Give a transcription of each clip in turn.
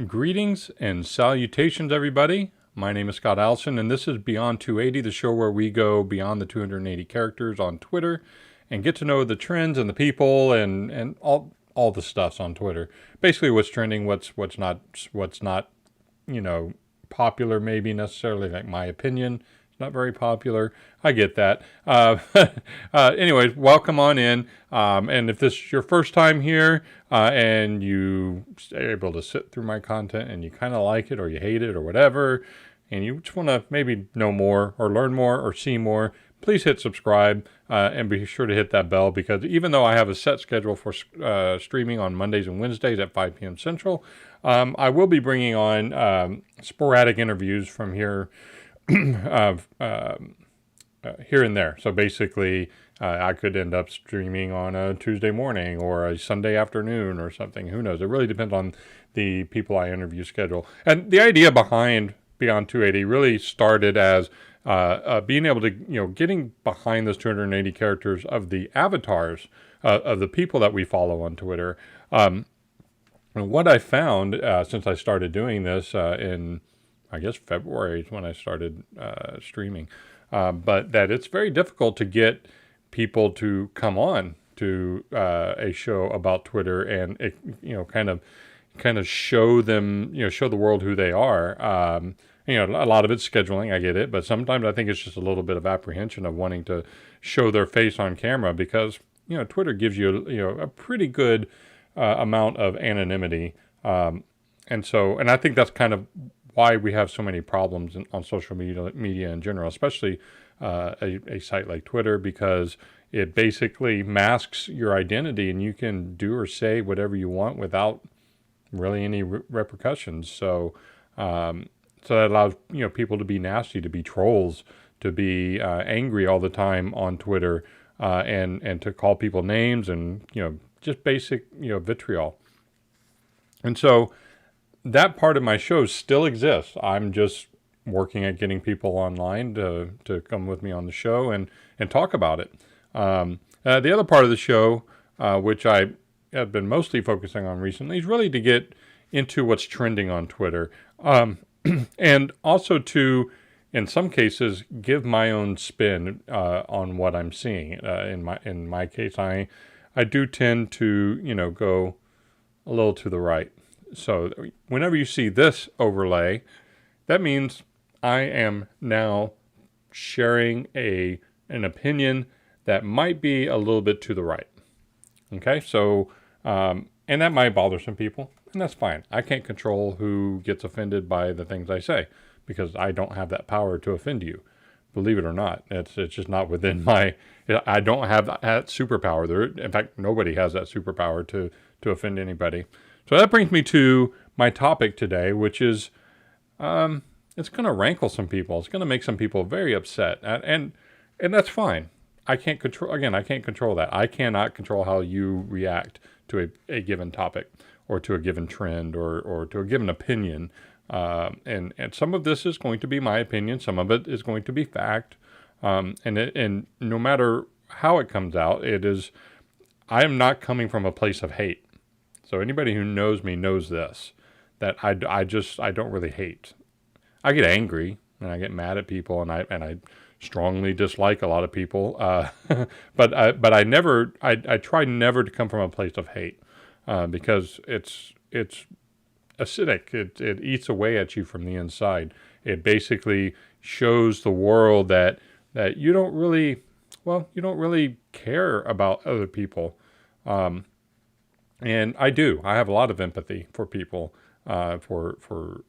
Greetings and salutations, everybody. My name is Scott Allison, and this is Beyond 280, the show where we go beyond the 280 characters on Twitter and get to know the trends and the people and all the stuffs on Twitter. Basically, what's trending, what's not, popular, maybe necessarily, like my opinion. Not very popular. I get that. Anyways, welcome on in. And if this is your first time here and you are able to sit through my content and you kind of like it or you hate it or whatever, and you just want to maybe know more or learn more or see more, please hit subscribe and be sure to hit that bell, because even though I have a set schedule for streaming on Mondays and Wednesdays at 5 p.m. Central, I will be bringing on sporadic interviews from here here and there. So basically, I could end up streaming on a Tuesday morning or a Sunday afternoon or something. Who knows? It really depends on the people I interview schedule. And the idea behind Beyond 280 really started as being able to, getting behind those 280 characters of the avatars of the people that we follow on Twitter. And what I found since I started doing this in I guess February is when I started streaming, but that it's very difficult to get people to come on to a show about Twitter and kind of show them, show the world who they are. A lot of it's scheduling, I get it, but sometimes I think it's just a little bit of apprehension of wanting to show their face on camera, because Twitter gives you a pretty good amount of anonymity, and I think that's kind of why we have so many problems on social media in general, especially a site like Twitter, because it basically masks your identity and you can do or say whatever you want without really any repercussions. So that allows people to be nasty, to be trolls, to be angry all the time on Twitter, and to call people names and just basic vitriol. And so that part of my show still exists. I'm just working at getting people online to come with me on the show and talk about it. The other part of the show, which I have been mostly focusing on recently, is really to get into what's trending on Twitter, and also to, in some cases, give my own spin on what I'm seeing. In my case, I do tend to go a little to the right. So whenever you see this overlay, that means I am now sharing an opinion that might be a little bit to the right. Okay, so and that might bother some people, and that's fine. I can't control who gets offended by the things I say, because I don't have that power to offend you. Believe it or not, it's just not within my. I don't have that superpower. In fact, nobody has that superpower to offend anybody. So that brings me to my topic today, which is, it's going to rankle some people. It's going to make some people very upset, and that's fine. I can't control that. I cannot control how you react to a given topic or to a given trend or to a given opinion. And some of this is going to be my opinion. Some of it is going to be fact. And no matter how it comes out, I am not coming from a place of hate. So anybody who knows me knows this, that I don't really hate. I get angry and I get mad at people, and I strongly dislike a lot of people. But I try never to come from a place of hate, because it's acidic. It eats away at you from the inside. It basically shows the world that you don't really care about other people. And I do. I have a lot of empathy for people, for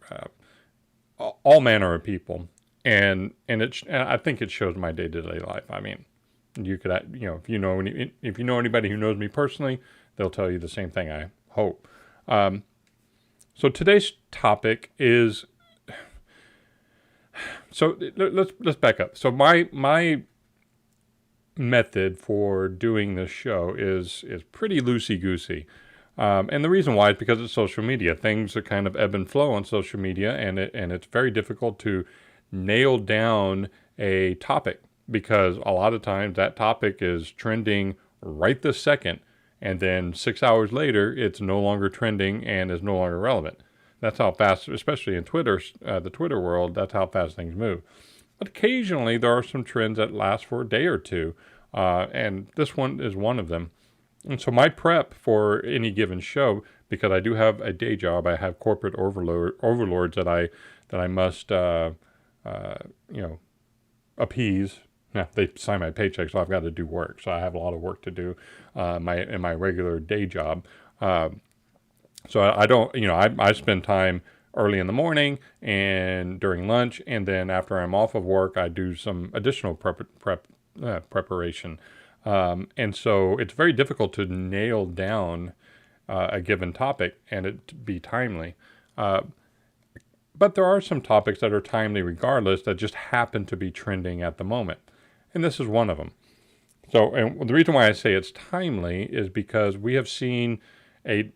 all manner of people, and I think it shows my day-to-day life. I mean, you could, if you know anybody who knows me personally, they'll tell you the same thing, I hope. So today's topic is. So let's back up. So my method for doing this show is pretty loosey-goosey. And the reason why is because it's social media. Things are kind of ebb and flow on social media, and it's very difficult to nail down a topic, because a lot of times that topic is trending right this second, and then 6 hours later, it's no longer trending and is no longer relevant. That's how fast, especially in Twitter, the Twitter world, that's how fast things move. But occasionally there are some trends that last for a day or two, and this one is one of them. And so my prep for any given show, because I do have a day job, I have corporate overlords that I must appease. Now they sign my paycheck, so I've got to do work. So I have a lot of work to do in my regular day job. So I don't, I spend time early in the morning and during lunch, and then after I'm off of work, I do some additional preparation. And so it's very difficult to nail down a given topic and it be timely. But there are some topics that are timely regardless that just happen to be trending at the moment. And this is one of them. So, and the reason why I say it's timely is because we have seen a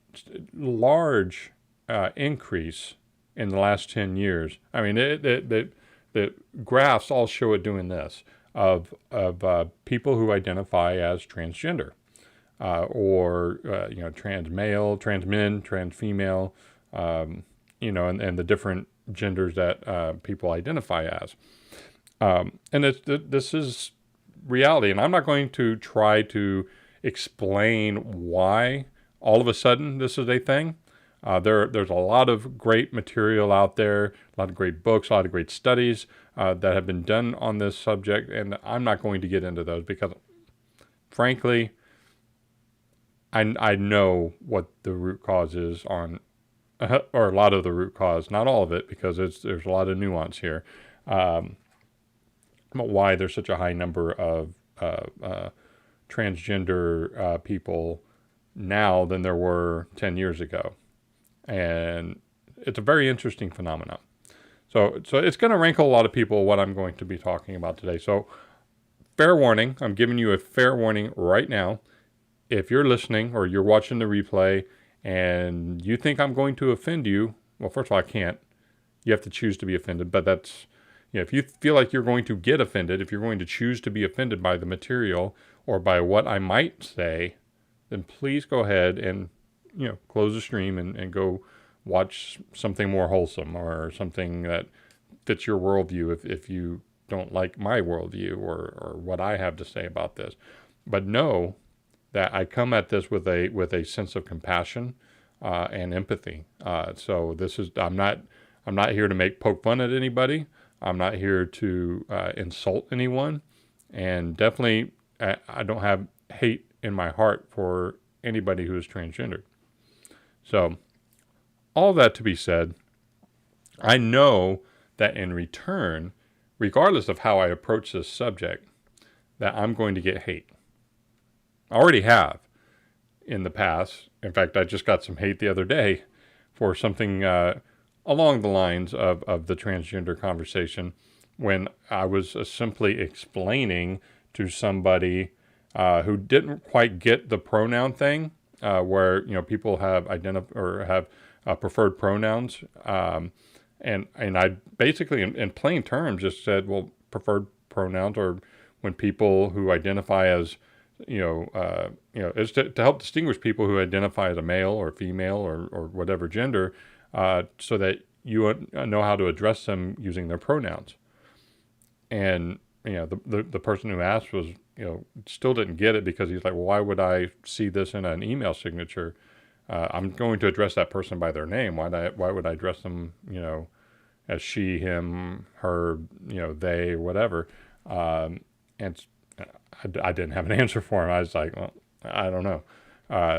large increase in the last 10 years. I mean, the graphs all show it doing this of people who identify as transgender or trans male, trans men, trans female, and the different genders that people identify as. And this is reality, and I'm not going to try to explain why all of a sudden this is a thing. There's a lot of great material out there, a lot of great books, a lot of great studies that have been done on this subject, and I'm not going to get into those because, frankly, I know what the root cause is on, or a lot of the root cause, not all of it, because there's a lot of nuance here. But why there's such a high number of transgender people now than there were 10 years ago. And it's a very interesting phenomenon. So it's going to rankle a lot of people what I'm going to be talking about today. So fair warning, I'm giving you a fair warning right now. If you're listening or you're watching the replay and you think I'm going to offend you, well, first of all, I can't. You have to choose to be offended, but that's, if you feel like you're going to get offended, if you're going to choose to be offended by the material or by what I might say, then please go ahead and, close the stream and go watch something more wholesome or something that fits your worldview if you don't like my worldview or what I have to say about this. But know that I come at this with a sense of compassion and empathy. So this is, I'm not here to poke fun at anybody. I'm not here to insult anyone, and definitely I don't have hate in my heart for anybody who is transgender. So all that to be said, I know that in return, regardless of how I approach this subject, that I'm going to get hate. I already have in the past. In fact, I just got some hate the other day for something along the lines of the transgender conversation when I was simply explaining to somebody who didn't quite get the pronoun thing, where people have preferred pronouns, and I basically in plain terms just said, well, preferred pronouns are when people who identify as is to help distinguish people who identify as a male or female or whatever gender, so that you know how to address them using their pronouns. And the person who asked was still didn't get it because he's like, well, why would I see this in an email signature? I'm going to address that person by their name. Why would I address them as she, him, her, they, or whatever? And I didn't have an answer for him. I was like, well, I don't know.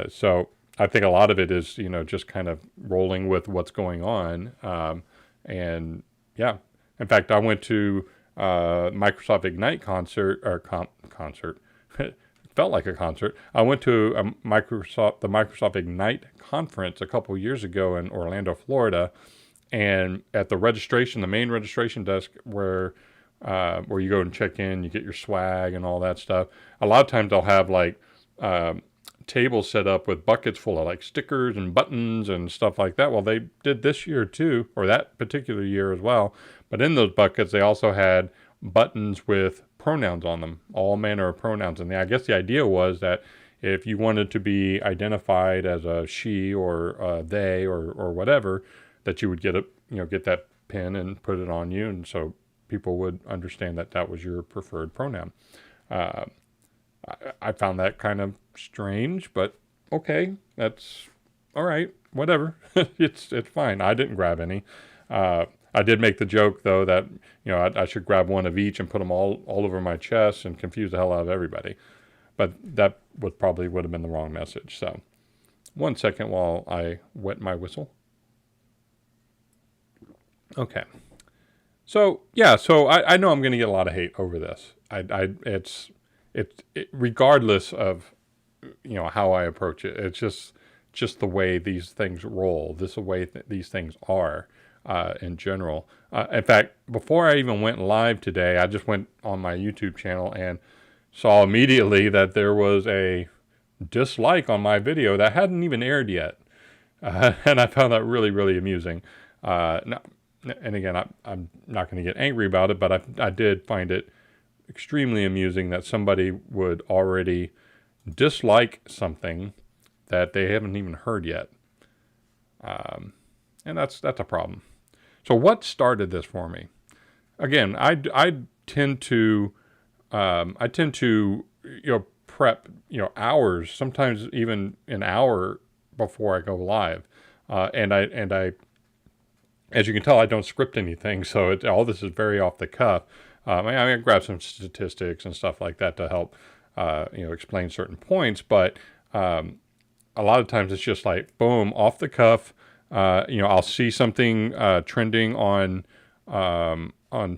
So I think a lot of it is, just kind of rolling with what's going on. And yeah, in fact, I went to Microsoft Ignite concert. It felt like a concert. I went to the Microsoft Ignite conference a couple years ago in Orlando, Florida. And at the main registration desk where you go and check in, you get your swag and all that stuff. A lot of times they'll have tables set up with buckets full of stickers and buttons and stuff like that. Well, they did this year too, or that particular year as well. But in those buckets, they also had buttons with pronouns on them, all manner of pronouns. And I guess the idea was that if you wanted to be identified as a she or a they or whatever, that you would get get that pin and put it on you, and so people would understand that that was your preferred pronoun. Uh, I found that kind of strange, but okay, that's all right, whatever. It's fine. I didn't grab any. I did make the joke though that I should grab one of each and put them all over my chest and confuse the hell out of everybody. But that would have been the wrong message. So 1 second while I wet my whistle. Okay. So yeah, so I know I'm going to get a lot of hate over this. It's regardless of how I approach it. It's just the way these things roll. This is the way these things are in general. In fact, before I even went live today, I just went on my YouTube channel and saw immediately that there was a dislike on my video that hadn't even aired yet, and I found that really, really amusing. Now, and again, I'm not going to get angry about it, but I did find it extremely amusing that somebody would already dislike something that they haven't even heard yet, and that's a problem. So what started this for me? Again, I tend to prep hours, sometimes even an hour before I go live, and I as you can tell, I don't script anything, so all this is very off the cuff. I grab some statistics and stuff like that to help explain certain points, but a lot of times it's just like boom, off the cuff. I'll see something trending on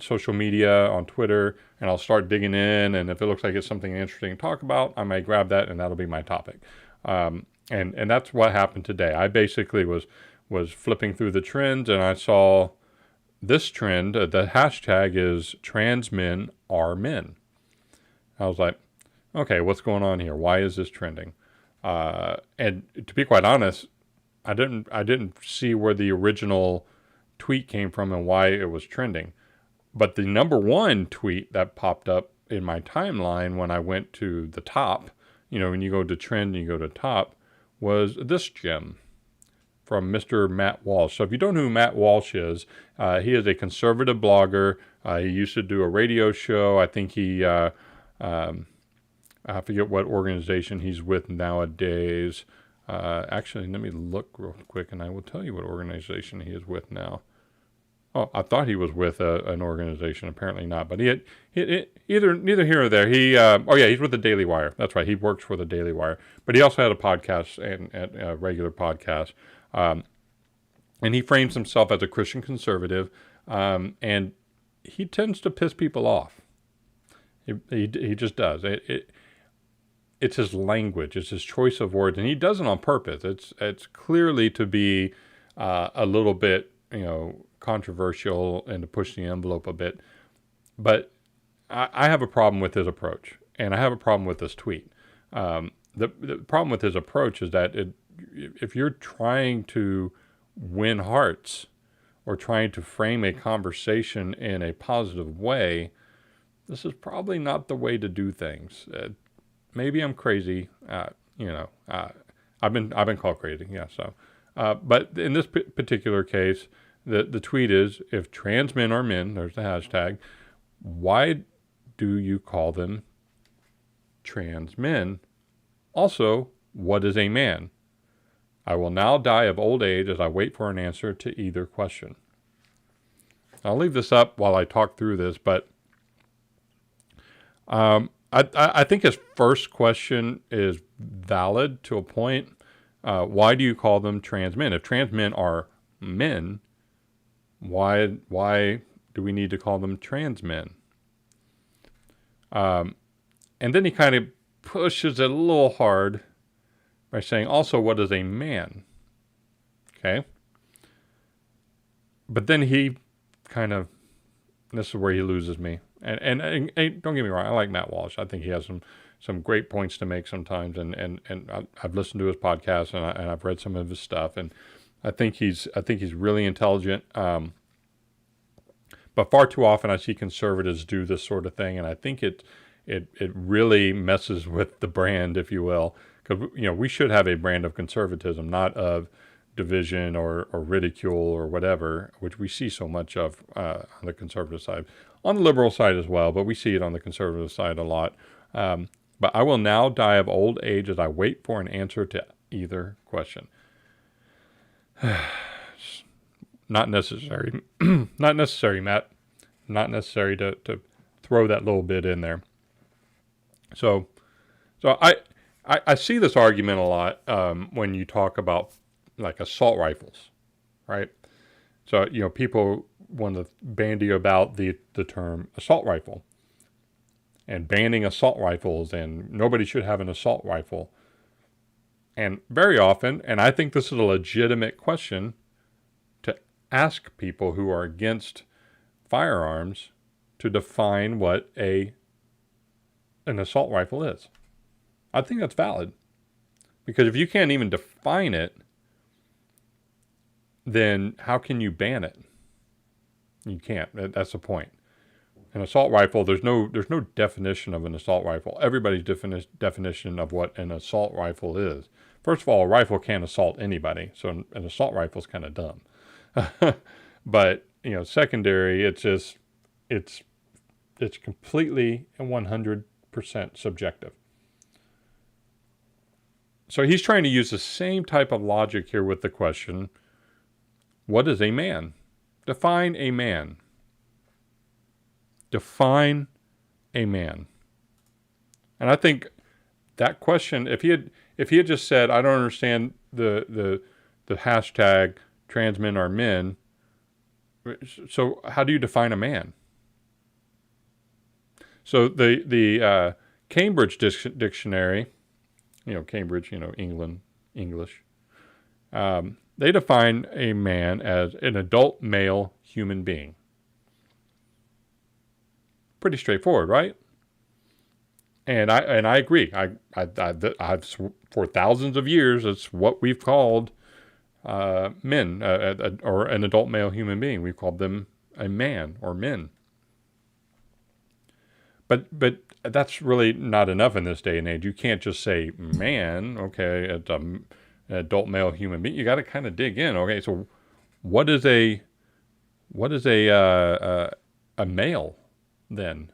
social media, on Twitter, and I'll start digging in. And if it looks like it's something interesting to talk about, I might grab that, and that'll be my topic. And that's what happened today. I basically was flipping through the trends, and I saw this trend. The hashtag is trans men are men. I was like, okay, what's going on here? Why is this trending? And to be quite honest, I didn't see where the original tweet came from and why it was trending. But the number one tweet that popped up in my timeline when I went to the top, when you go to trend and you go to top, was this gem from Mr. Matt Walsh. So if you don't know who Matt Walsh is, he is a conservative blogger. He used to do a radio show. I think I forget what organization he's with nowadays. Actually, let me look real quick, and I will tell you what organization he is with now. Oh, I thought he was with an organization. Apparently not. But neither here or there. He's with the Daily Wire. That's right. He works for the Daily Wire. But he also had a podcast and a regular podcast. And he frames himself as a Christian conservative. And he tends to piss people off. He just does. It's his language. It's his choice of words. And he does it on purpose. It's clearly to be a little bit, controversial and to push the envelope a bit. But I have a problem with his approach, and I have a problem with this tweet. The problem with his approach is that if you're trying to win hearts or trying to frame a conversation in a positive way, this is probably not the way to do things. Maybe I'm crazy. I've been called crazy. Yeah. So, but in this particular case, the tweet is, if trans men are men, there's the hashtag, why do you call them trans men? Also, what is a man? I will now die of old age as I wait for an answer to either question. I'll leave this up while I talk through this, but I think his first question is valid to a point. Why do you call them trans men? If trans men are men, why do we need to call them trans men? And then he kind of pushes it a little hard by saying, also, what is a man? Okay. But then he kind of, this is where he loses me. And don't get me wrong, I like Matt Walsh. I think he has some great points to make sometimes, and I've listened to his podcast and I've read some of his stuff, and I think he's really intelligent. But far too often I see conservatives do this sort of thing, and I think it really messes with the brand, if you will, because we should have a brand of conservatism, not of division or ridicule or whatever, which we see so much of on the conservative side. On the liberal side as well, but we see it on the conservative side a lot. But I will now die of old age as I wait for an answer to either question. Not necessary. Not necessary, Matt. Not necessary to throw that little bit in there. So I see this argument a lot when you talk about like assault rifles, right? So, people want to bandy about the term assault rifle and banning assault rifles, and nobody should have an assault rifle. And very often, and I think this is a legitimate question to ask people who are against firearms to define what an assault rifle is. I think that's valid. Because if you can't even define it, then how can you ban it? You can't. That's the point. An assault rifle, there's no definition of an assault rifle. Everybody's definition of what an assault rifle is. First of all, a rifle can't assault anybody, so an assault rifle is kind of dumb. But secondary, it's completely and 100% subjective. So he's trying to use the same type of logic here with the question, what is a man? Define a man. Define a man. And I think that question, if he had just said, I don't understand the hashtag trans men are men, so how do you define a man? So the Cambridge dictionary, Cambridge, England, English, they define a man as an adult male human being. Pretty straightforward, right? And I agree. I've for thousands of years, it's what we've called men, or an adult male human being. We've called them a man or men. But that's really not enough in this day and age. You can't just say man. Okay, it's an adult male human being. You got to kind of dig in. Okay, so what is a male then?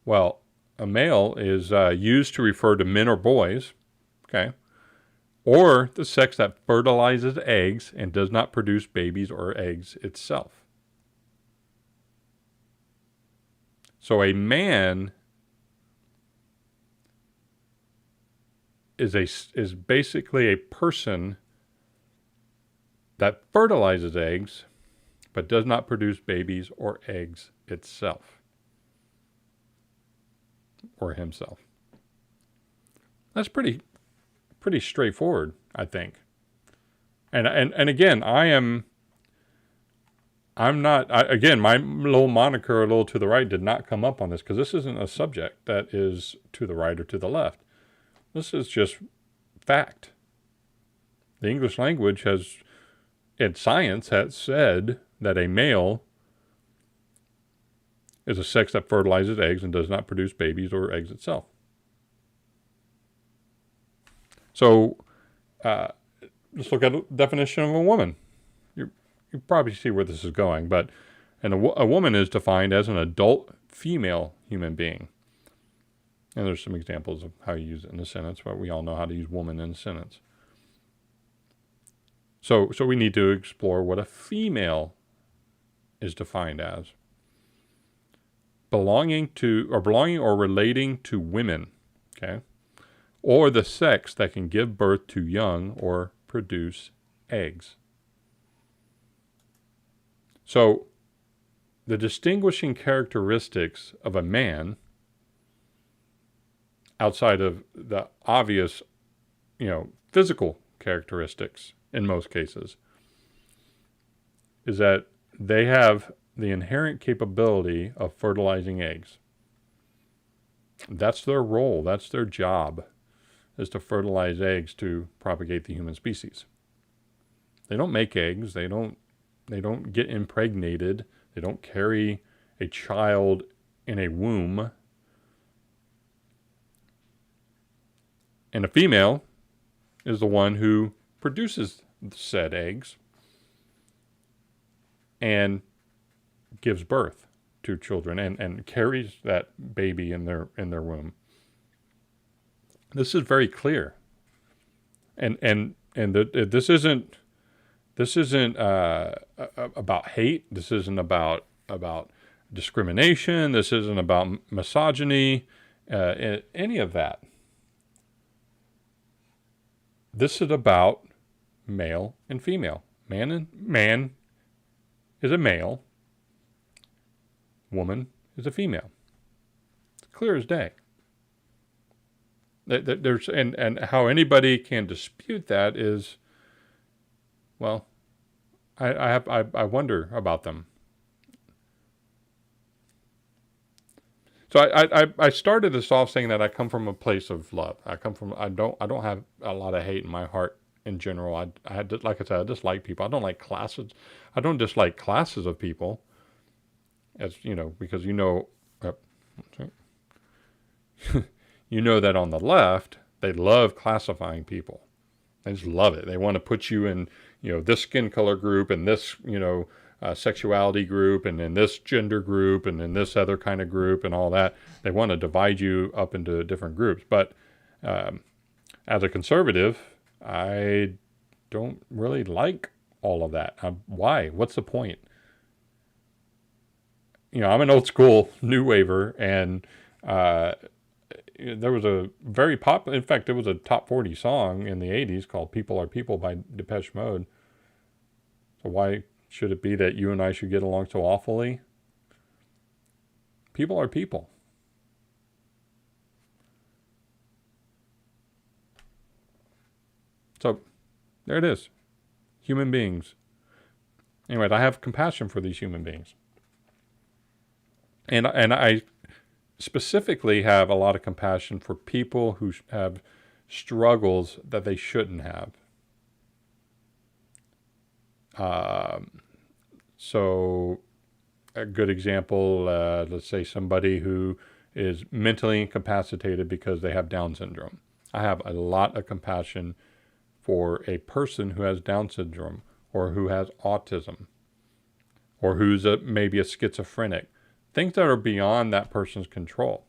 Well, a male is used to refer to men or boys, okay, or the sex that fertilizes eggs and does not produce babies or eggs itself. So a man is basically a person that fertilizes eggs but does not produce babies or eggs itself or himself. That's pretty straightforward, I think. And again, again, my little moniker a little to the right did not come up on this because this isn't a subject that is to the right or to the left. This is just fact. The English language and science has said that a male is a sex that fertilizes eggs and does not produce babies or eggs itself. So let's look at a definition of a woman. You probably see where this is going, but a woman is defined as an adult female human being. And there's some examples of how you use it in a sentence, but we all know how to use woman in a sentence. So we need to explore what a female is defined as. Belonging or relating to women, okay? Or the sex that can give birth to young or produce eggs. So the distinguishing characteristics of a man, outside of the obvious, physical characteristics in most cases, is that they have the inherent capability of fertilizing eggs. That's their role. That's their job, is to fertilize eggs to propagate the human species. They don't make eggs. They don't get impregnated. They don't carry a child in a womb. And a female is the one who produces said eggs and gives birth to children and carries that baby in their womb. This is very clear. This isn't about hate. This isn't about discrimination. This isn't about misogyny, any of that. This is about male and female. Man is a male. Woman is a female. It's clear as day. There's and how anybody can dispute that is, well, I wonder about them. So I started this off saying that I come from a place of love. I don't have a lot of hate in my heart in general. Like I said, I dislike people. I don't like classes. I don't dislike classes of people. As you know, because you know that on the left they love classifying people. They just love it. They want to put you in this skin color group and this sexuality group and in this gender group and in this other kind of group and all that. They want to divide you up into different groups. But as a conservative, I don't really like all of that. Why? What's the point? I'm an old school new waver, and there was a very popular, in fact, it was a top 40 song in the 80s called People Are People by Depeche Mode. So why should it be that you and I should get along so awfully? People are people. So there it is. Human beings. Anyway, I have compassion for these human beings. And I specifically have a lot of compassion for people who have struggles that they shouldn't have. So a good example, let's say somebody who is mentally incapacitated because they have Down syndrome. I have a lot of compassion for a person who has Down syndrome or who has autism or who's maybe a schizophrenic. Things that are beyond that person's control.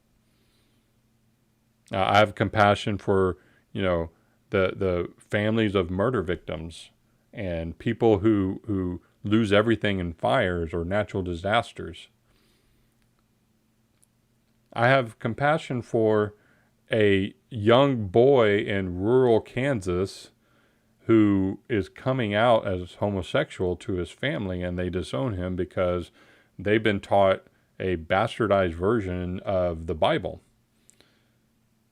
I have compassion for, the families of murder victims and people who lose everything in fires or natural disasters. I have compassion for a young boy in rural Kansas who is coming out as homosexual to his family, and they disown him because they've been taught a bastardized version of the Bible.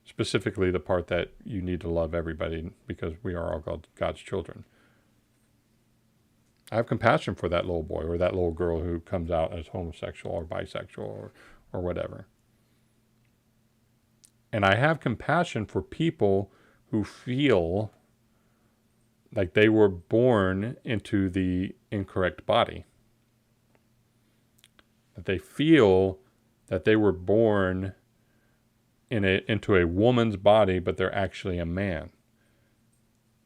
Specifically the part that you need to love everybody because we are all God's children. I have compassion for that little boy or that little girl who comes out as homosexual or bisexual or whatever. And I have compassion for people who feel like they were born into the incorrect body. That they feel that they were born into a woman's body, but they're actually a man.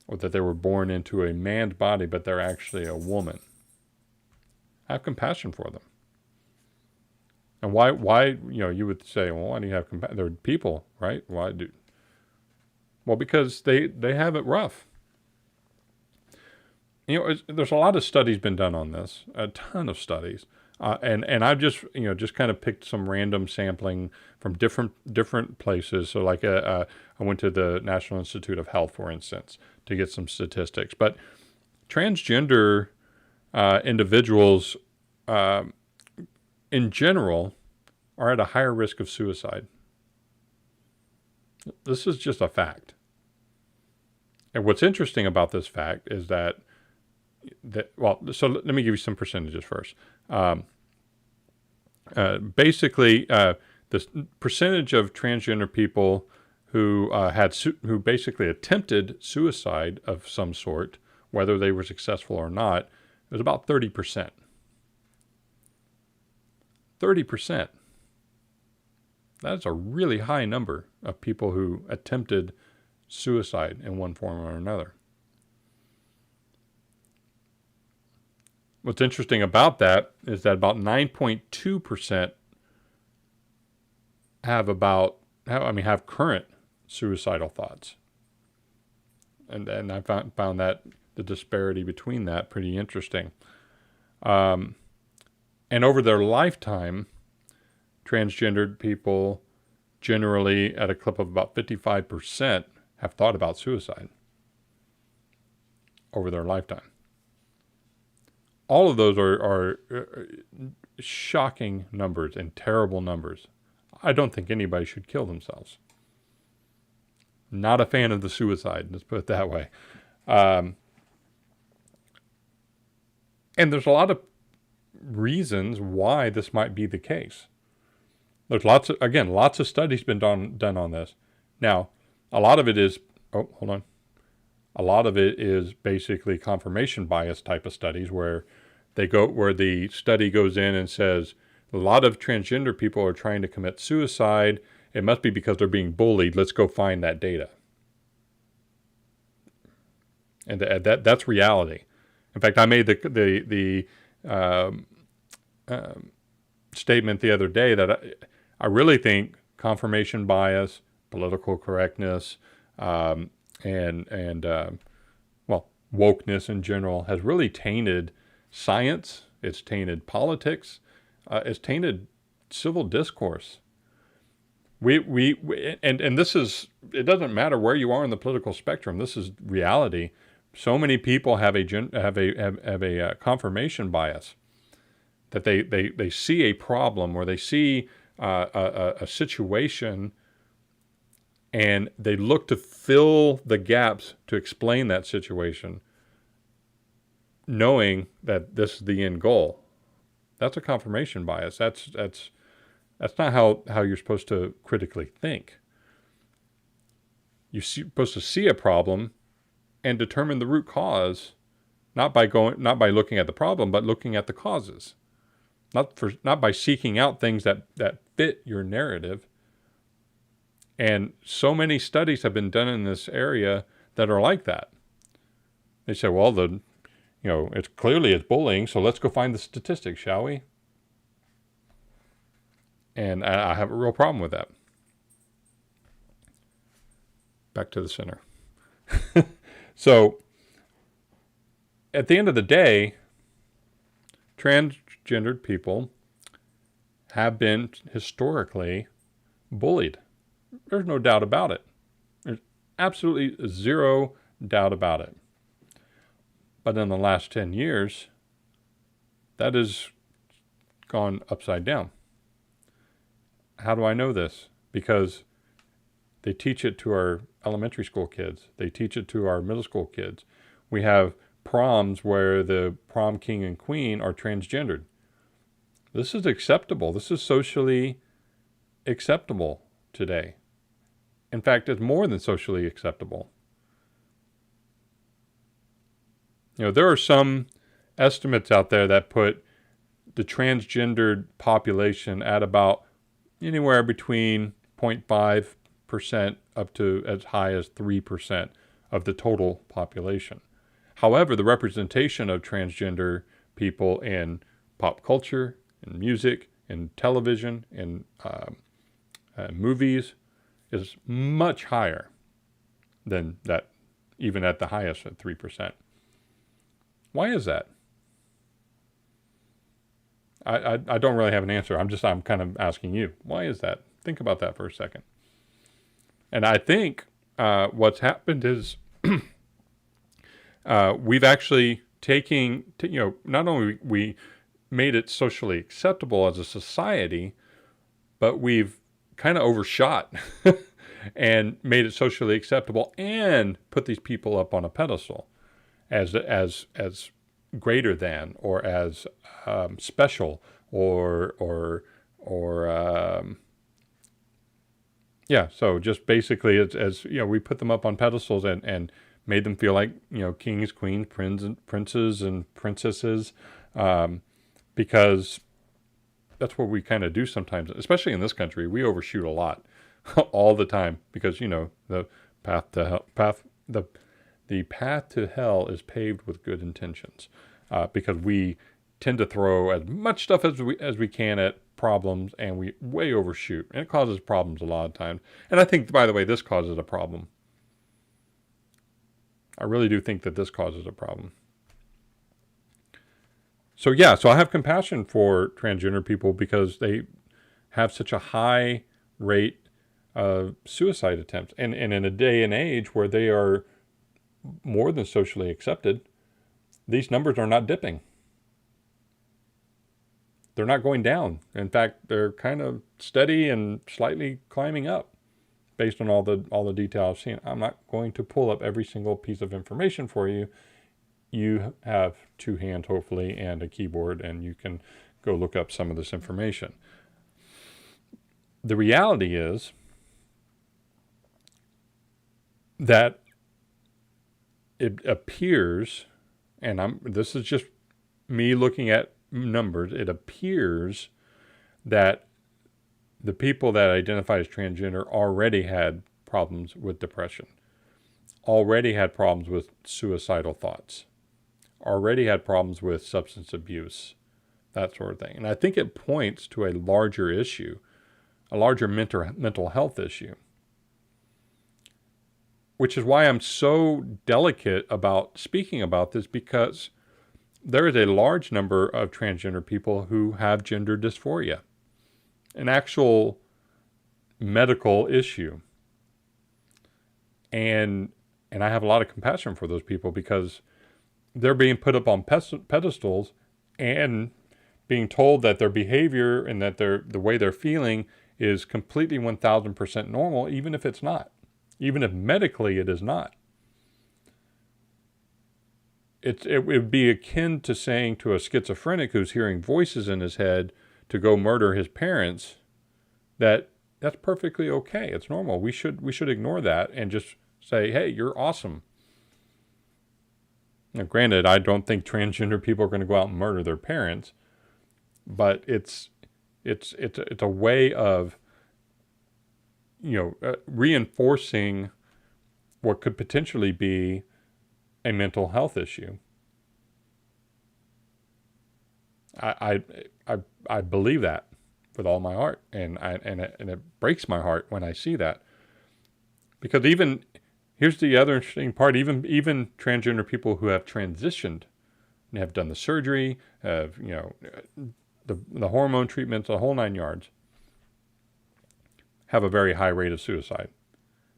Or that they were born into a man's body, but they're actually a woman. I have compassion for them. And why you would say, well, why do you have compassion? They're people, right? Why do? Well, because they have it rough. There's a lot of studies been done on this, a ton of studies. And I've just kind of picked some random sampling from different places. So like I went to the National Institute of Health, for instance, to get some statistics. But transgender individuals in general are at a higher risk of suicide. This is just a fact. And what's interesting about this fact is so let me give you some percentages first. Basically, the percentage of transgender people who who basically attempted suicide of some sort, whether they were successful or not, it was about 30%. 30%. That's a really high number of people who attempted suicide in one form or another. What's interesting about that is that about 9.2% have current suicidal thoughts. And I found that the disparity between that pretty interesting. And over their lifetime, transgendered people generally at a clip of about 55% have thought about suicide over their lifetime. All of those are shocking numbers and terrible numbers. I don't think anybody should kill themselves. Not a fan of the suicide, let's put it that way. And there's a lot of reasons why this might be the case. There's lots of studies been done on this. Now, a lot of it is, a lot of it is basically confirmation bias type of studies where the study goes in and says a lot of transgender people are trying to commit suicide. It must be because they're being bullied. Let's go find that data. And that's reality. In fact, I made the statement the other day that I really think confirmation bias, political correctness, and wokeness in general has really tainted science. It's tainted politics. It's tainted civil discourse. And this is, it doesn't matter where you are in the political spectrum. This is reality. So many people have a confirmation bias that they see a problem or they see a situation and they look to fill the gaps to explain that situation, knowing that this is the end goal. That's a confirmation bias. That's not how you're supposed to critically think. You're supposed to see a problem and determine the root cause, not by looking at the problem, but looking at the causes. Not by seeking out things that fit your narrative. And so many studies have been done in this area that are like that. They say, well, it's clearly it's bullying, so let's go find the statistics, shall we? And I have a real problem with that. Back to the center. So, at the end of the day, transgendered people have been historically bullied. There's no doubt about it. There's absolutely zero doubt about it. But in the last 10 years, that has gone upside down. How do I know this? Because they teach it to our elementary school kids. They teach it to our middle school kids. We have proms where the prom king and queen are transgendered. This is acceptable. This is socially acceptable today. In fact, it's more than socially acceptable. There are some estimates out there that put the transgendered population at about anywhere between 0.5% up to as high as 3% of the total population. However, the representation of transgender people in pop culture, in music, in television, in movies is much higher than that, even at the highest at 3%. Why is that? I don't really have an answer. I'm kind of asking you. Why is that? Think about that for a second. And I think what's happened is we've actually not only we made it socially acceptable as a society, but we've kind of overshot and made it socially acceptable and put these people up on a pedestal as greater than or as special or so just basically as we put them up on pedestals and made them feel like kings, queens, princes and princesses, because that's what we kind of do sometimes, especially in this country. We overshoot a lot all the time because the path to hell is paved with good intentions, because we tend to throw as much stuff as we can at problems, and we way overshoot, and it causes problems a lot of times. And I think, by the way, this causes a problem. I really do think that this causes a problem. So yeah, so I have compassion for transgender people because they have such a high rate of suicide attempts, and in a day and age where they are more than socially accepted, these numbers are not dipping. They're not going down. In fact, they're kind of steady and slightly climbing up based on all the detail I've seen. I'm not going to pull up every single piece of information for you. You have two hands, hopefully, and a keyboard, and you can go look up some of this information. The reality is that it appears, and this is just me looking at numbers, it appears that the people that identify as transgender already had problems with depression, already had problems with suicidal thoughts, already had problems with substance abuse, that sort of thing. And I think it points to a larger issue, a larger mental health issue, which is why I'm so delicate about speaking about this, because there is a large number of transgender people who have gender dysphoria, an actual medical issue. And I have a lot of compassion for those people because they're being put up on pedestals and being told that their behavior and that the way they're feeling is completely 1,000% normal, even if it's not. Even if medically it is not. It would be akin to saying to a schizophrenic who's hearing voices in his head to go murder his parents that that's perfectly okay. It's normal. We should ignore that and just say, hey, you're awesome. Now, granted, I don't think transgender people are going to go out and murder their parents, but it's a way of reinforcing what could potentially be a mental health issue. I believe that with all my heart, and it breaks my heart when I see that, because here's the other interesting part: even transgender people who have transitioned and have done the surgery, have the hormone treatments, the whole 9 yards, have a very high rate of suicide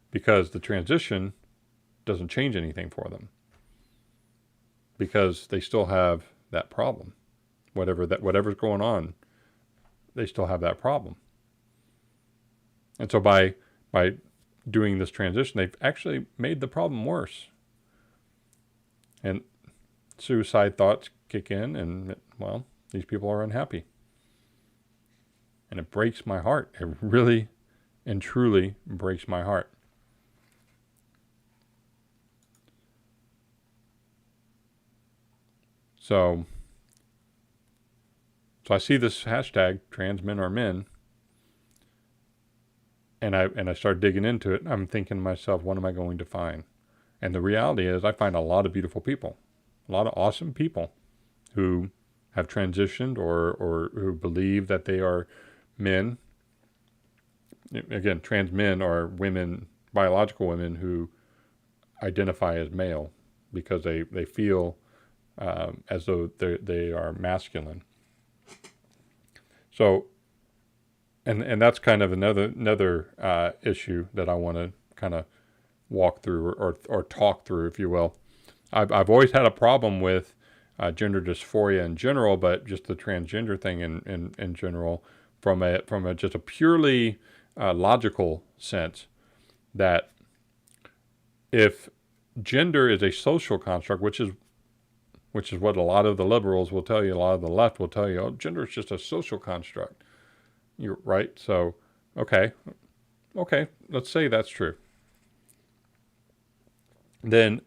because the transition doesn't change anything for them, because they still have that problem. Whatever's going on, they still have that problem. And so by doing this transition, they've actually made the problem worse. And suicide thoughts kick in, and these people are unhappy. And it breaks my heart. It really and truly breaks my heart. So I see this hashtag, trans men are men, and I start digging into it. I'm thinking to myself, what am I going to find? And the reality is I find a lot of beautiful people, a lot of awesome people who have transitioned or who believe that they are men. Again, trans men are women, biological women who identify as male because they feel as though they are masculine. So, and that's kind of another issue that I want to kind of walk through or talk through, if you will. I've always had a problem with gender dysphoria in general, but just the transgender thing in general from a just a purely logical sense, that if gender is a social construct, which is what a lot of the liberals will tell you, a lot of the left will tell you, oh, gender is just a social construct. You're right. So, okay, let's say that's true. Then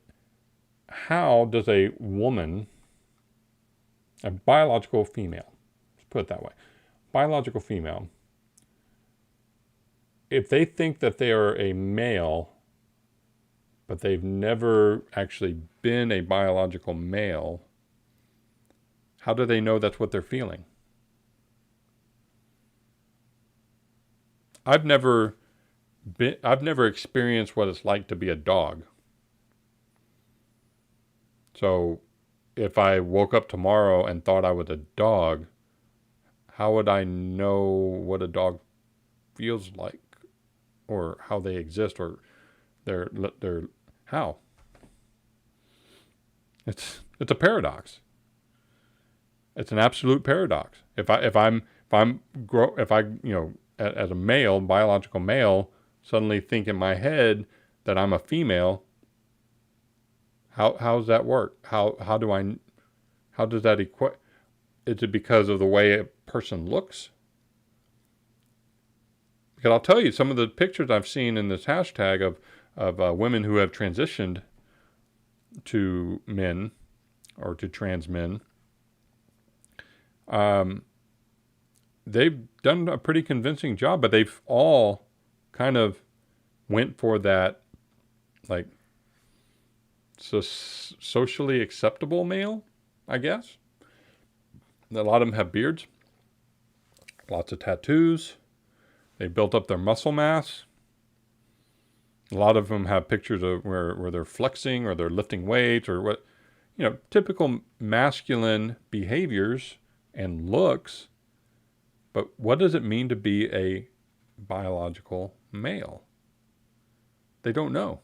how does a woman, a biological female, let's put it that way, biological female, if they think that they are a male, but they've never actually been a biological male, How do they know that's what they're feeling? I've never experienced what it's like to be a dog. So if I woke up tomorrow and thought I was a dog, how would I know what a dog feels like, or how they exist, or their how? It's a paradox. It's an absolute paradox. If I as a male, biological male, suddenly think in my head that I'm a female, how does that work? How does that equate? Is it because of the way a person looks? Because I'll tell you, some of the pictures I've seen in this hashtag of women who have transitioned to men or to trans men, they've done a pretty convincing job, but they've all kind of went for that, like, socially acceptable male, I guess. A lot of them have beards, lots of tattoos. They built up their muscle mass. A lot of them have pictures of where they're flexing or they're lifting weights or what, typical masculine behaviors and looks. But what does it mean to be a biological male? They don't know.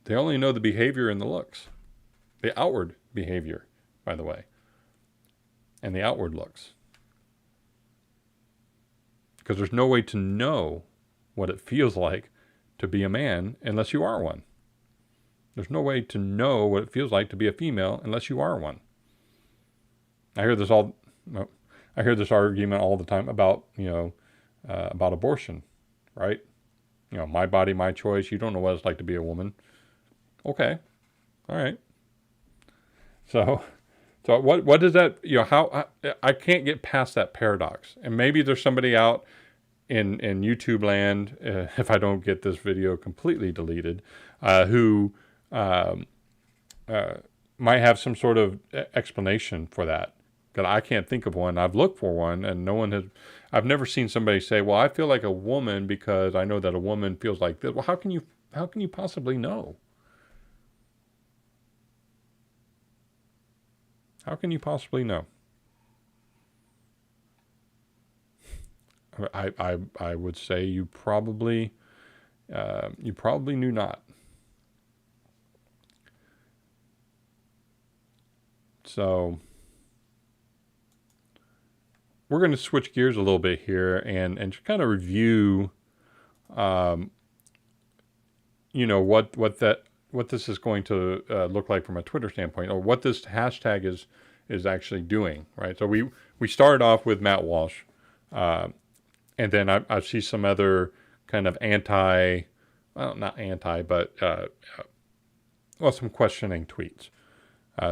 They only know the behavior and the looks. The outward behavior, by the way, and the outward looks. Because there's no way to know what it feels like to be a man unless you are one. There's no way to know what it feels like to be a female unless you are one. I hear this argument all the time about abortion, right? My body, my choice. You don't know what it's like to be a woman. Okay, all right. So what does that, how, I can't get past that paradox. And maybe there's somebody out in YouTube land, if I don't get this video completely deleted, who might have some sort of explanation for that. Because I can't think of one. I've looked for one, and I've never seen somebody say, well, I feel like a woman because I know that a woman feels like this. Well, how can you possibly know? How can you possibly know? I would say you probably knew not. So we're going to switch gears a little bit here and just kind of review, what this is going to look like from a Twitter standpoint, or what this hashtag is actually doing, right? So we started off with Matt Walsh, and then I see some other kind of not anti, but some questioning tweets.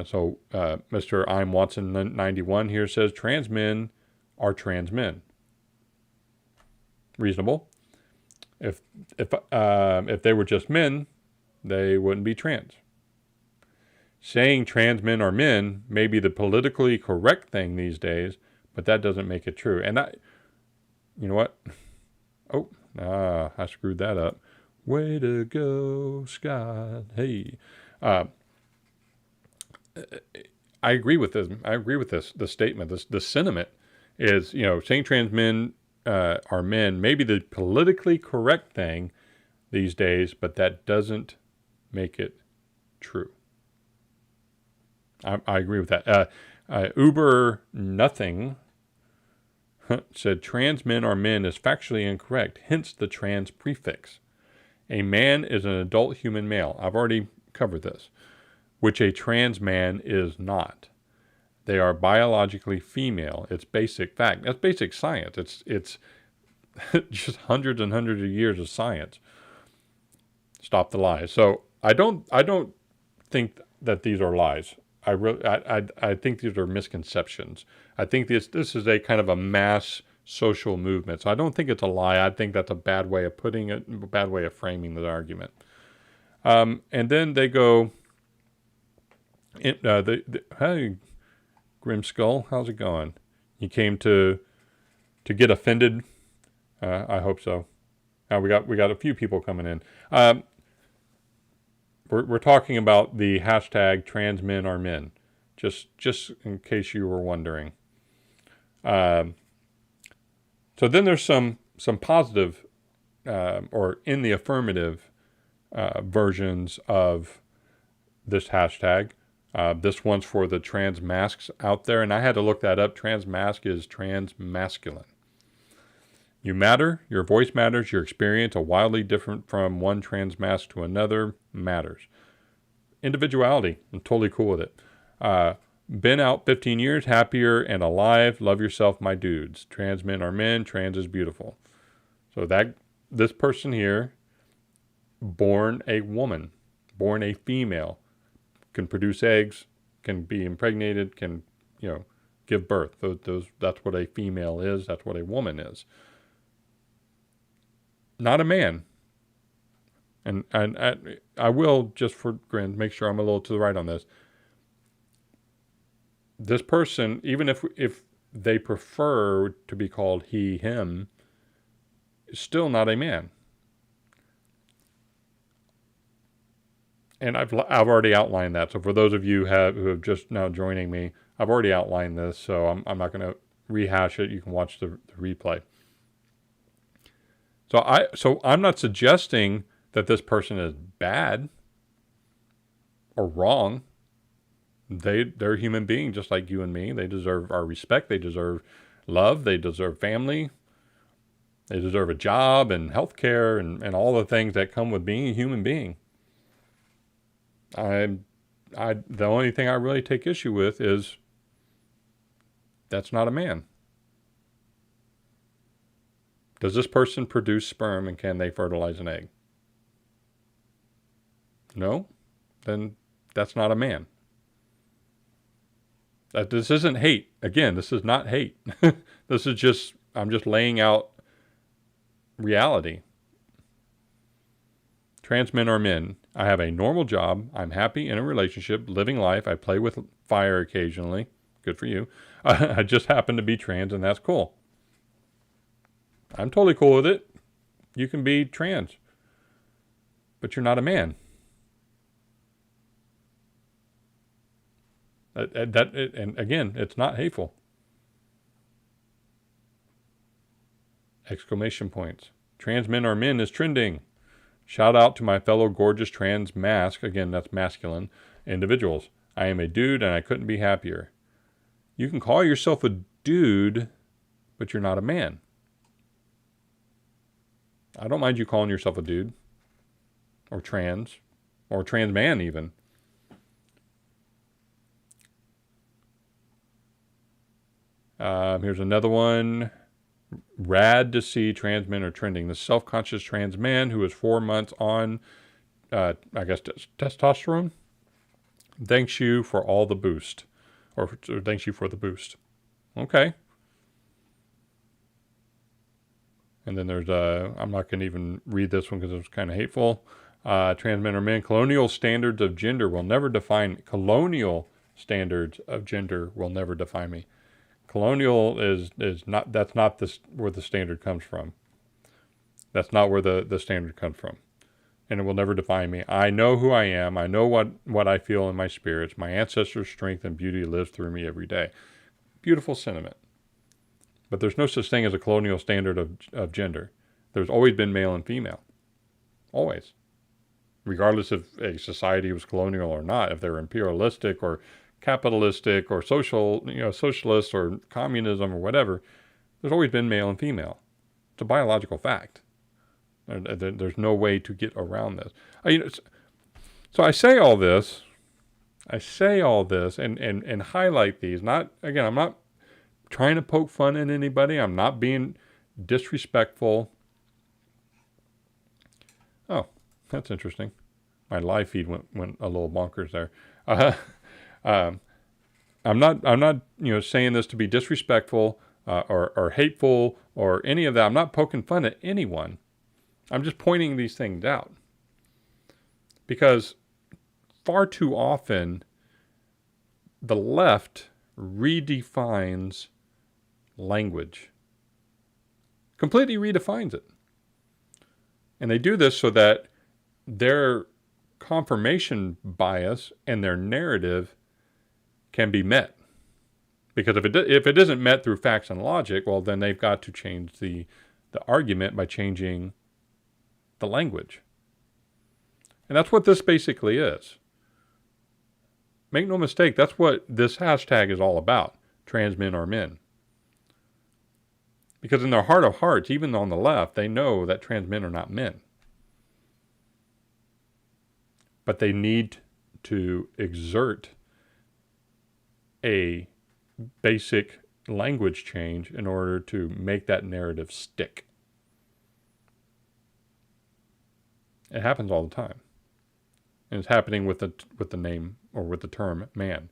So Mr. I'm Watson 91 here says trans men are trans men. Reasonable. If they were just men, they wouldn't be trans. Saying trans men are men may be the politically correct thing these days, but that doesn't make it true. And you know what? I screwed that up. Way to go, Scott. Hey. I agree with this. I agree with this statement. This sentiment is, saying trans men are men may be the politically correct thing these days, but that doesn't make it true. I agree with that. Uber Nothing said trans men are men is factually incorrect, hence the trans prefix. A man is an adult human male. I've already covered this, which a trans man is not. They are biologically female. It's basic fact. That's basic science. It's just hundreds and hundreds of years of science. Stop the lies. So I don't think that these are lies. I think these are misconceptions. I think this is a kind of a mass social movement. So I don't think it's a lie. I think that's a bad way of putting it, a bad way of framing the argument. And then they go, Hey, Grim Skull, how's it going? You came to get offended? I hope so. We got a few people coming in. We're talking about the hashtag trans men are men, just in case you were wondering. So then there's some positive or in the affirmative versions of this hashtag. This one's for the trans masks out there, and I had to look that up. Trans mask is trans masculine. You matter, your voice matters, your experience, a wildly different from one trans mask to another, matters. Individuality, I'm totally cool with it. Been out 15 years, happier and alive, love yourself, my dudes. Trans men are men, trans is beautiful. So this person here, born a woman, born a female, can produce eggs, can be impregnated, can, give birth. That's what a female is, that's what a woman is. Not a man. And I will, just for grin, make sure I'm a little to the right on this. This person, even if they prefer to be called he, him, is still not a man. And I've already outlined that. So for those of you who have just now joining me, I've already outlined this, so I'm not going to rehash it. You can watch the replay. So I'm not suggesting that this person is bad or wrong. They're a human being just like you and me. They deserve our respect. They deserve love. They deserve family. They deserve a job and health care and all the things that come with being a human being. The only thing I really take issue with is that's not a man. Does this person produce sperm and can they fertilize an egg? No? Then that's not a man. This isn't hate. Again, this is not hate. This is I'm just laying out reality. Trans men are men. I have a normal job. I'm happy in a relationship, living life. I play with fire occasionally. Good for you. I just happen to be trans and that's cool. I'm totally cool with it. You can be trans, but you're not a man. And again, it's not hateful. Exclamation points. Trans men are men is trending. Shout out to my fellow gorgeous trans mask. Again, that's masculine individuals. I am a dude and I couldn't be happier. You can call yourself a dude, but you're not a man. I don't mind you calling yourself a dude or trans man even. Here's another one. Rad to see trans men are trending. The self-conscious trans man who is 4 months on, testosterone. Thanks you for all the boost. Or thanks you for the boost. Okay. And then there's I'm not going to even read this one because it was kind of hateful. Trans men are men. Colonial standards of gender will never define me. Colonial standards of gender will never define me. Colonial is not, that's not where the standard comes from. That's not where the standard comes from. And it will never define me. I know who I am. I know what I feel in my spirits. My ancestors' strength and beauty lives through me every day. Beautiful sentiment. But there's no such thing as a colonial standard of gender. There's always been male and female. Always. Regardless if a society was colonial or not, if they're imperialistic or capitalistic or socialist or communism or whatever, there's always been male and female. It's a biological fact. There's no way to get around this. So I say all this and highlight these. I'm not trying to poke fun at anybody. I'm not being disrespectful. Oh, that's interesting. My live feed went a little bonkers there. I'm not saying this to be disrespectful or hateful or any of that. I'm not poking fun at anyone. I'm just pointing these things out. Because far too often the left redefines language, completely redefines it. And they do this so that their confirmation bias and their narrative can be met. Because if it isn't met through facts and logic, well, then they've got to change the argument by changing the language. And that's what this basically is. Make no mistake, that's what this hashtag is all about, trans men are men. Because in their heart of hearts, even on the left, they know that trans men are not men. But they need to exert a basic language change in order to make that narrative stick. It happens all the time. And it's happening with the name or with the term man.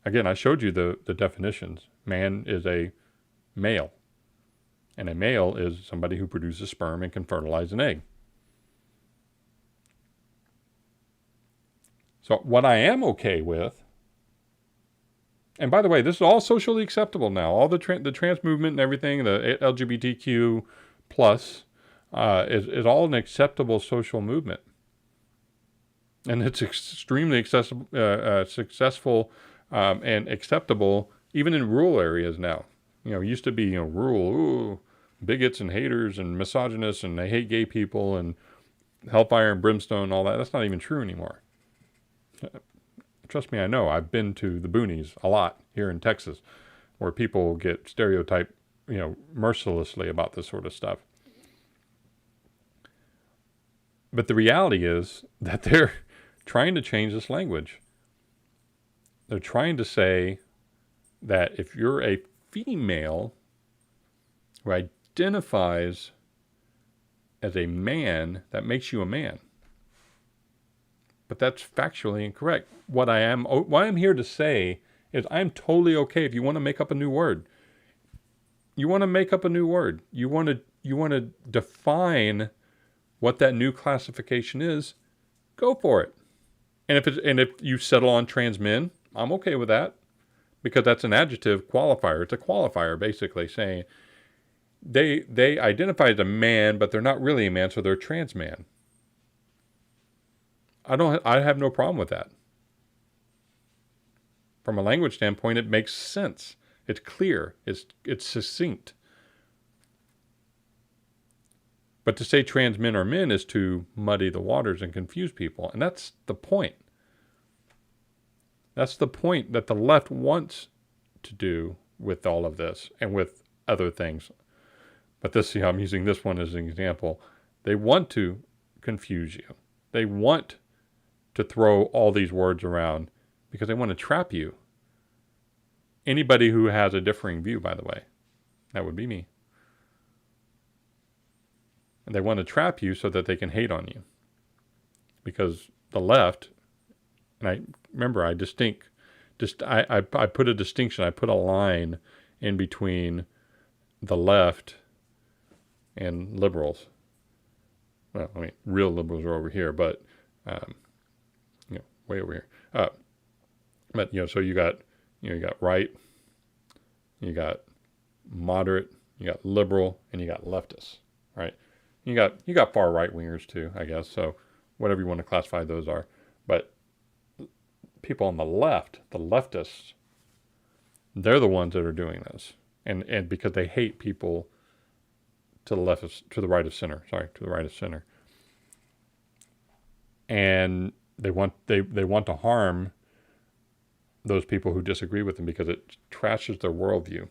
Again, I showed you the definitions. Man is a male. And a male is somebody who produces sperm and can fertilize an egg. So what I am okay with, and by the way, this is all socially acceptable now. All the trans movement and everything, the LGBTQ plus, is all an acceptable social movement. And it's extremely accessible, successful and acceptable even in rural areas now. It used to be rural, bigots and haters and misogynists and they hate gay people and hellfire and brimstone and all that. That's not even true anymore. Trust me, I know. I've been to the boonies a lot here in Texas where people get stereotyped, mercilessly about this sort of stuff. But the reality is that they're trying to change this language. They're trying to say that if you're a female who identifies as a man, that makes you a man. But that's factually incorrect. What I'm here to say is I'm totally okay if you want to make up a new word. You want to make up a new word. You want to define what that new classification is. Go for it. And if you settle on trans men, I'm okay with that because that's an adjective qualifier. It's a qualifier basically saying they identify as a man, but they're not really a man, so they're a trans man. I have no problem with that. From a language standpoint, it makes sense. It's clear. It's succinct. But to say trans men are men is to muddy the waters and confuse people. And that's the point. That's the point that the left wants to do with all of this and with other things. But I'm using this one as an example. They want to confuse you. They want to throw all these words around because they want to trap you. Anybody who has a differing view, by the way, that would be me. And they want to trap you so that they can hate on you. Because the left, and I remember I put a distinction, I put a line in between the left and liberals. Well, real liberals are over here, but way over here. But so you got right, you got moderate, you got liberal, and you got leftists, right? You got far right wingers too, I guess. So whatever you want to classify those are, but people on the left, the leftists, they're the ones that are doing this, and because they hate people to the right of center, and they want to harm those people who disagree with them because it trashes their worldview.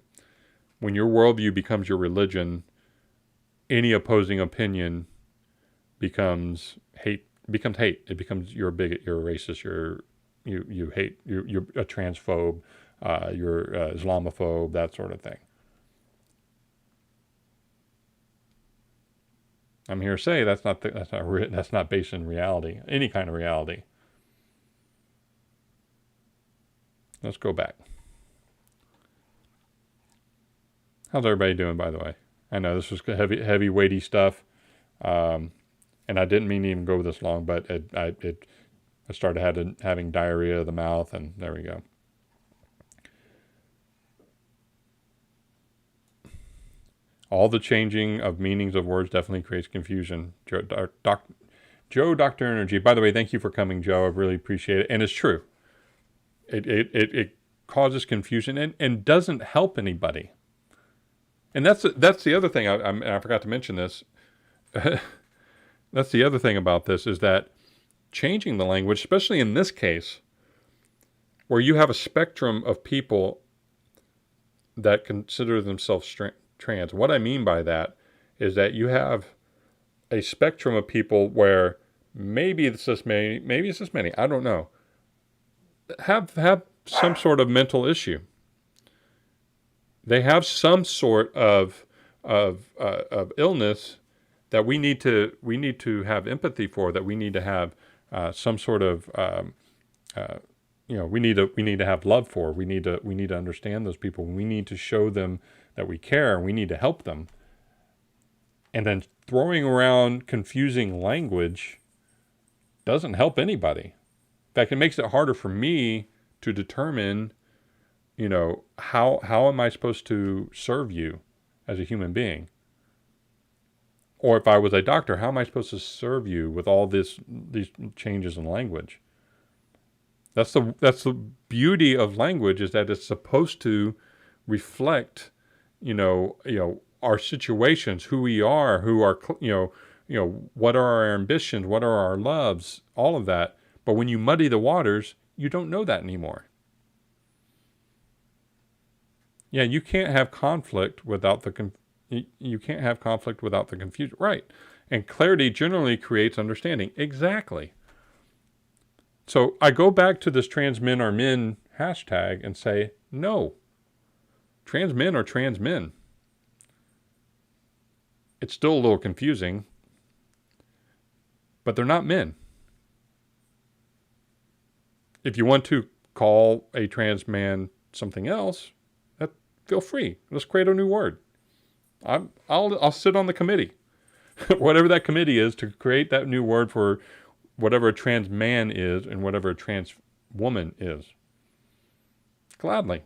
When your worldview becomes your religion, any opposing opinion becomes hate. It becomes you're a bigot, you're a racist, you hate, you're a transphobe, you're Islamophobe, that sort of thing. I'm here to say that's not based in reality, any kind of reality. Let's go back. How's everybody doing, by the way? I know this was heavy, weighty stuff, and I didn't mean to even go this long, but I started having diarrhea of the mouth, and there we go. All the changing of meanings of words definitely creates confusion. Joe, Dr. Energy. By the way, thank you for coming, Joe. I really appreciate it. And it's true. It causes confusion and doesn't help anybody. And that's the other thing. I forgot to mention this. That's the other thing about this is that changing the language, especially in this case, where you have a spectrum of people that consider themselves trans. What I mean by that is that you have a spectrum of people where maybe it's this many, I don't know, have some sort of mental issue. They have some sort of illness that we need to have empathy for. That we need to have some sort of we need to have love for. We need to understand those people. We need to show them that we care. We need to help them. And then throwing around confusing language doesn't help anybody. In fact, it makes it harder for me to determine, how am I supposed to serve you as a human being? Or if I was a doctor, how am I supposed to serve you with all these changes in language? That's the beauty of language, is that it's supposed to reflect, our situations, who we are, what are our ambitions, what are our loves, all of that. But when you muddy the waters, you don't know that anymore. Yeah, you can't have conflict without the confusion, right? And clarity generally creates understanding. Exactly. So I go back to this trans men are men hashtag and say, no, trans men are trans men. It's still a little confusing, but they're not men. If you want to call a trans man something else, feel free. Let's create a new word. I'll sit on the committee, whatever that committee is, to create that new word for whatever a trans man is and whatever a trans woman is. Gladly.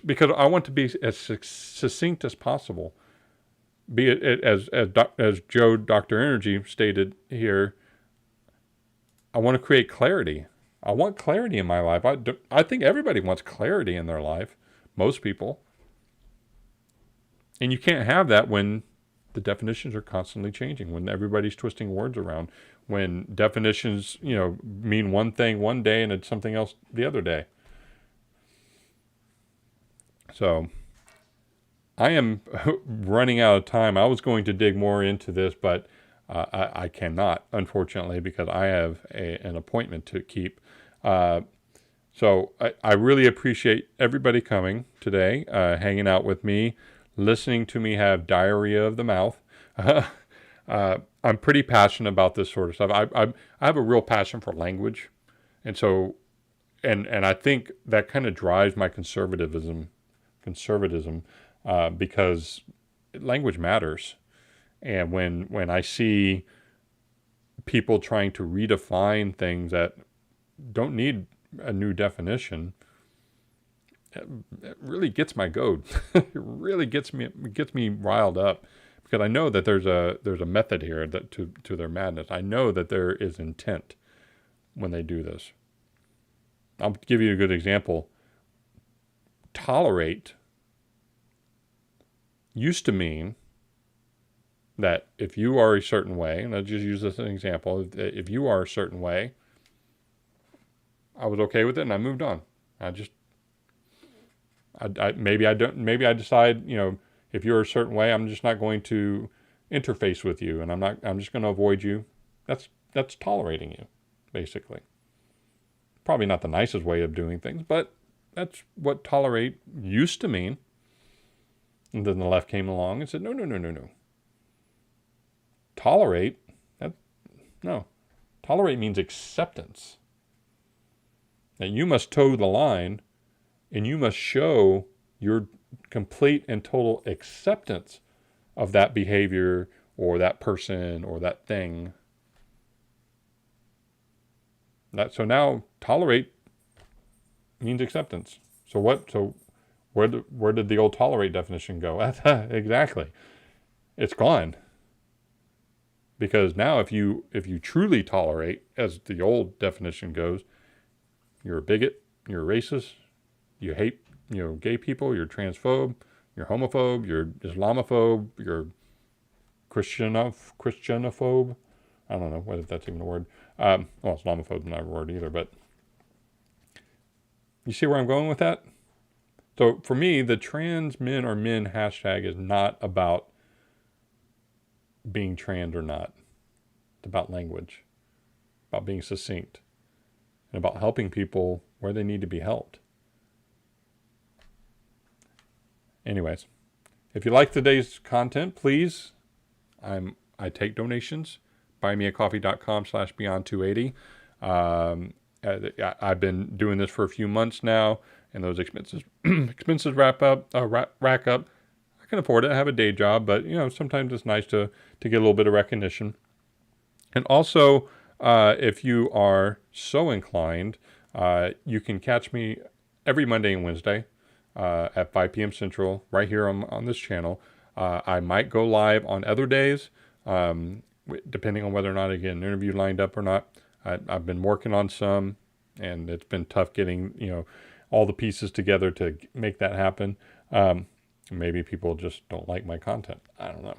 Because I want to be as succinct as possible. Be it as Joe, Dr. Energy stated here, I want to create clarity. I want clarity in my life. I think everybody wants clarity in their life. Most people. And you can't have that when the definitions are constantly changing, when everybody's twisting words around, when definitions, mean one thing one day and it's something else the other day. So I am running out of time. I was going to dig more into this, but I cannot, unfortunately, because I have an appointment to keep. So I really appreciate everybody coming today, hanging out with me, listening to me have diarrhea of the mouth. I'm pretty passionate about this sort of stuff. I have a real passion for language. And so, and I think that kind of drives my conservatism, because language matters. And when I see people trying to redefine things that don't need a new definition, it really gets my goat. It really gets me riled up, because I know that there's a method here that to their madness. I know that there is intent when they do this. I'll give you a good example. Tolerate used to mean that if you are a certain way, and I'll just use this as an example, if you are a certain way, I was okay with it and I moved on. Maybe I decide, if you're a certain way, I'm just not going to interface with you, and I'm just going to avoid you. That's tolerating you, basically. Probably not the nicest way of doing things, but that's what tolerate used to mean. And then the left came along and said, no. Tolerate means acceptance. That you must toe the line, and you must show your complete and total acceptance of that behavior or that person or that thing. So now tolerate means acceptance. So Where did the old tolerate definition go? Exactly. It's gone. Because now if you truly tolerate, as the old definition goes, you're a bigot, you're a racist, you hate, gay people, you're transphobe, you're homophobe, you're Islamophobe, you're Christianophobe. I don't know whether that's even a word. Well, Islamophobe is not a word either, but you see where I'm going with that? So for me, the trans men or men hashtag is not about being trans or not. It's about language, about being succinct, and about helping people where they need to be helped. Anyways, if you like today's content, please, I take donations. buymeacoffee.com/beyond280. I've been doing this for a few months now, and those expenses rack up. I can afford it. I have a day job, but sometimes it's nice to get a little bit of recognition. And also, if you are so inclined, you can catch me every Monday and Wednesday at 5 p.m. Central, right here on this channel. I might go live on other days, depending on whether or not I get an interview lined up or not. I've been working on some, and it's been tough getting all the pieces together to make that happen. Maybe people just don't like my content. I don't know.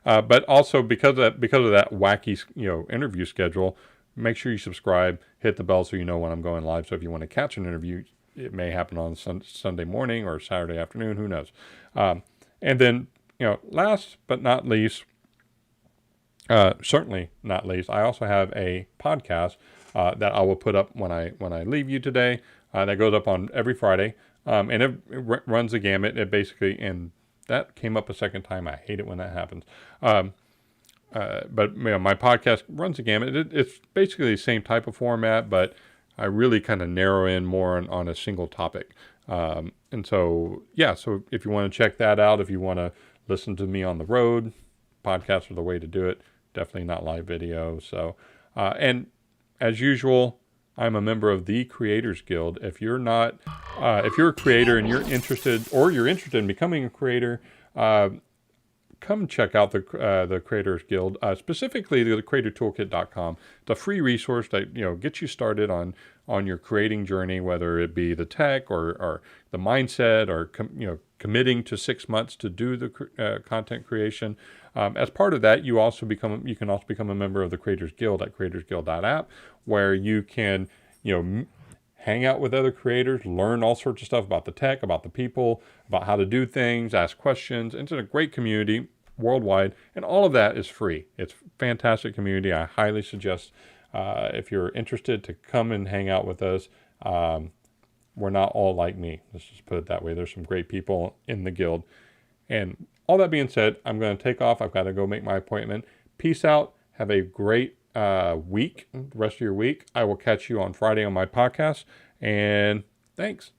But also because of that wacky interview schedule, make sure you subscribe, hit the bell so you know when I'm going live. So if you want to catch an interview, it may happen on Sunday morning or Saturday afternoon. Who knows? And then last but not least, certainly not least, I also have a podcast that I will put up when I leave you today. That goes up on every Friday, and it runs the gamut. It basically, and that came up a second time. I hate it when that happens. But my podcast runs the gamut. It's basically the same type of format, but I really kind of narrow in more on a single topic. And so if you want to check that out, if you want to listen to me on the road, podcasts are the way to do it. Definitely not live video. So, and as usual, I'm a member of the Creators Guild. If you're not, if you're a creator and you're interested in becoming a creator, come check out the Creators Guild, specifically the creatortoolkit.com. It's a free resource that gets you started on your creating journey, whether it be the tech or the mindset or committing to 6 months to do the content creation. As part of that, you can also become a member of the Creators Guild at creatorsguild.app, where you can hang out with other creators, learn all sorts of stuff about the tech, about the people, about how to do things, ask questions. It's a great community worldwide, and all of that is free. It's a fantastic community. I highly suggest if you're interested to come and hang out with us. We're not all like me. Let's just put it that way. There's some great people in the guild. And all that being said, I'm going to take off. I've got to go make my appointment. Peace out. Have a great week, the rest of your week. I will catch you on Friday on my podcast. And thanks.